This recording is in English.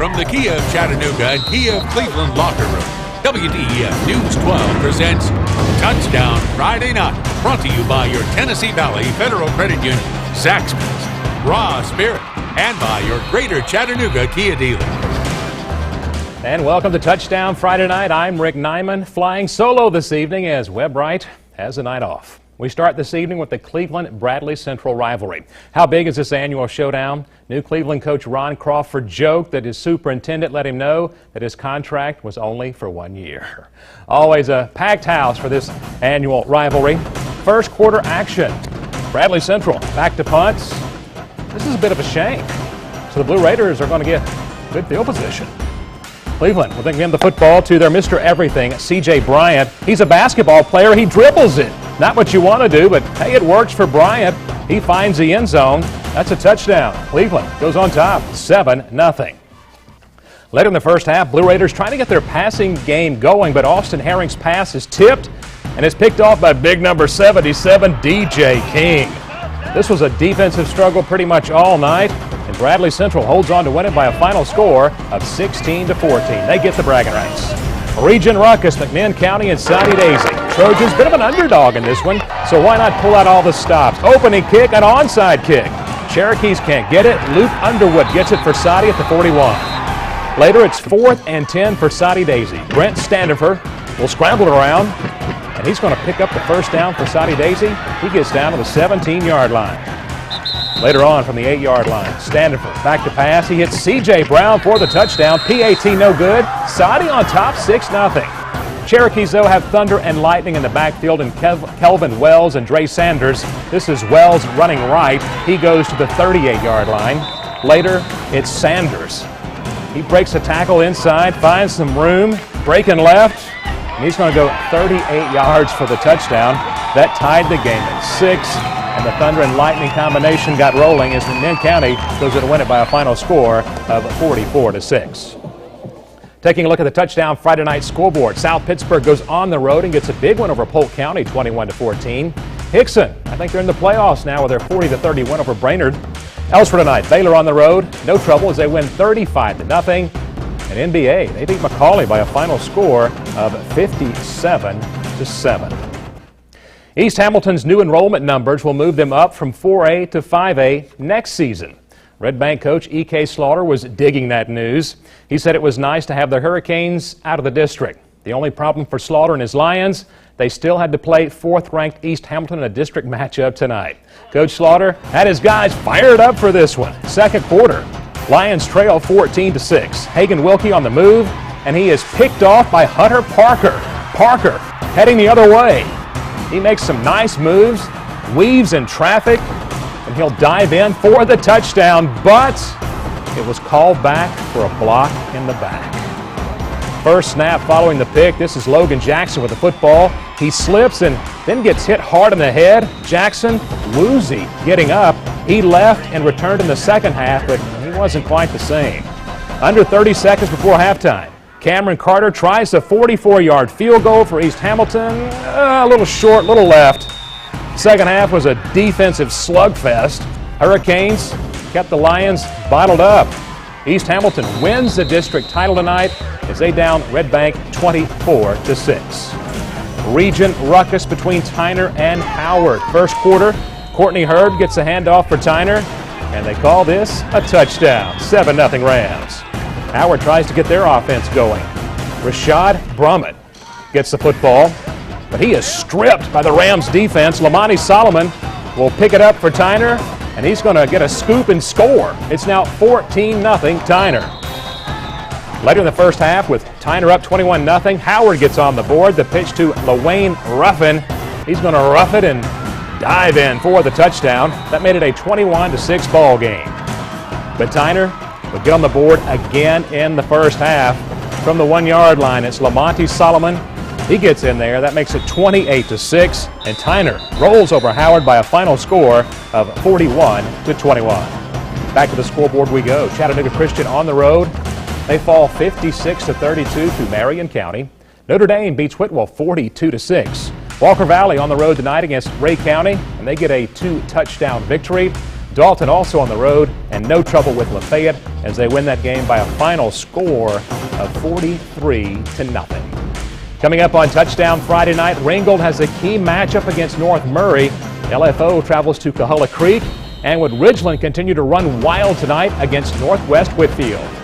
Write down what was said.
from the Kia of Chattanooga and Kia of Cleveland locker room, WDEF News 12 presents Touchdown Friday Night, brought to you by your Tennessee Valley Federal Credit Union, Zaxby's, Raw Spirit, and by your Greater Chattanooga Kia dealer. And welcome to Touchdown Friday Night. I'm Rick Nyman, flying solo this evening as Webb Wright has a night off. We start this evening with the Cleveland-Bradley Central rivalry. How big is this annual showdown? New Cleveland coach Ron Crawford joked that his superintendent let him know that his contract was only for 1 year. Always a packed house for this annual rivalry. First quarter action. Bradley Central back to punts. This is a bit of a shank. So the Blue Raiders are going to get good field position. Cleveland will give the football to their Mr. Everything, C.J. Bryant. He's a basketball player. He dribbles it. Not what you want to do, but hey, it works for Bryant. He finds the end zone. That's a touchdown. Cleveland goes on top, 7-0. Later in the first half, Blue Raiders trying to get their passing game going, but Austin Herring's pass is tipped and is picked off by big number 77, DJ King. This was a defensive struggle pretty much all night, and Bradley Central holds on to win it by a final score of 16-14. They get the bragging rights. Region Ruckus, McMinn County, and Saudi Daisy. Trojans, bit of an underdog in this one, so why not pull out all the stops? Opening kick, an onside kick. Cherokees can't get it. Luke Underwood gets it for Saudi at the 41. Later, it's 4th and 10 for Saudi Daisy. Brent Standifer will scramble it around, and he's going to pick up the first down for Saudi Daisy. He gets down to the 17-yard line. Later on from the 8-yard line, Standifer back to pass. He hits C.J. Brown for the touchdown. PAT no good. Saudi on top, 6-0. Cherokees, though, have Thunder and Lightning in the backfield, and Kelvin Wells and Dre Sanders. This is Wells running right. He goes to the 38-yard line. Later, it's Sanders. He breaks a tackle inside, finds some room, breaking left, and he's going to go 38 yards for the touchdown. That tied the game at 6. And the Thunder and Lightning combination got rolling as McMinn County goes to win it by a final score of 44-6. Taking a look at the Touchdown Friday Night scoreboard, South Pittsburgh goes on the road and gets a big win over Polk County, 21-14. Hickson, I think they're in the playoffs now with their 40-30 win over Brainerd. Elsewhere tonight, Baylor on the road, no trouble as they win 35-0. And NBA, they beat McCallie by a final score of 57-7. East Hamilton's new enrollment numbers will move them up from 4A to 5A next season. Red Bank coach E.K. Slaughter was digging that news. He said it was nice to have the Hurricanes out of the district. The only problem for Slaughter and his Lions, they still had to play 4th-ranked East Hamilton in a district matchup tonight. Coach Slaughter had his guys fired up for this one. Second quarter, Lions trail 14-6. Hagan Wilkie on the move, and he is picked off by Hunter Parker. Parker heading the other way. He makes some nice moves, weaves in traffic, and he'll dive in for the touchdown, but it was called back for a block in the back. First snap following the pick, this is Logan Jackson with the football. He slips and then gets hit hard in the head. Jackson, woozy, getting up. He left and returned in the second half, but he wasn't quite the same. Under 30 seconds before halftime, Cameron Carter tries a 44-yard field goal for East Hamilton. A little short, little left. Second half was a defensive slugfest. Hurricanes kept the Lions bottled up. East Hamilton wins the district title tonight as they down Red Bank 24-6. Region ruckus between Tyner and Howard. First quarter, Courtney Hurd gets a handoff for Tyner, and they call this a touchdown. 7-0 Rams. Howard tries to get their offense going. Rashad Brummett gets the football, but he is stripped by the Rams defense. Lamani Solomon will pick it up for Tyner, and he's going to get a scoop and score. It's now 14-0 Tyner. Later in the first half, with Tyner up 21-0, Howard gets on the board. The pitch to LaWayne Ruffin. He's going to rough it and dive in for the touchdown. That made it a 21-6 ball game. But Tyner would get on the board again in the first half. From the 1-yard line, it's Lamonte Solomon. He gets in there. That makes it 28-6, and Tyner rolls over Howard by a final score of 41-21. Back to the scoreboard we go. Chattanooga Christian on the road. They fall 56-32 to Marion County. Notre Dame beats Whitwell 42-6. Walker Valley on the road tonight against Ray County, and they get a 2-touchdown victory. Dalton also on the road, and no trouble with Lafayette as they win that game by a final score of 43-0. Coming up on Touchdown Friday night, Ringgold has a key matchup against North Murray. LFO travels to Coahulla Creek, and would Ridgeland continue to run wild tonight against Northwest Whitfield?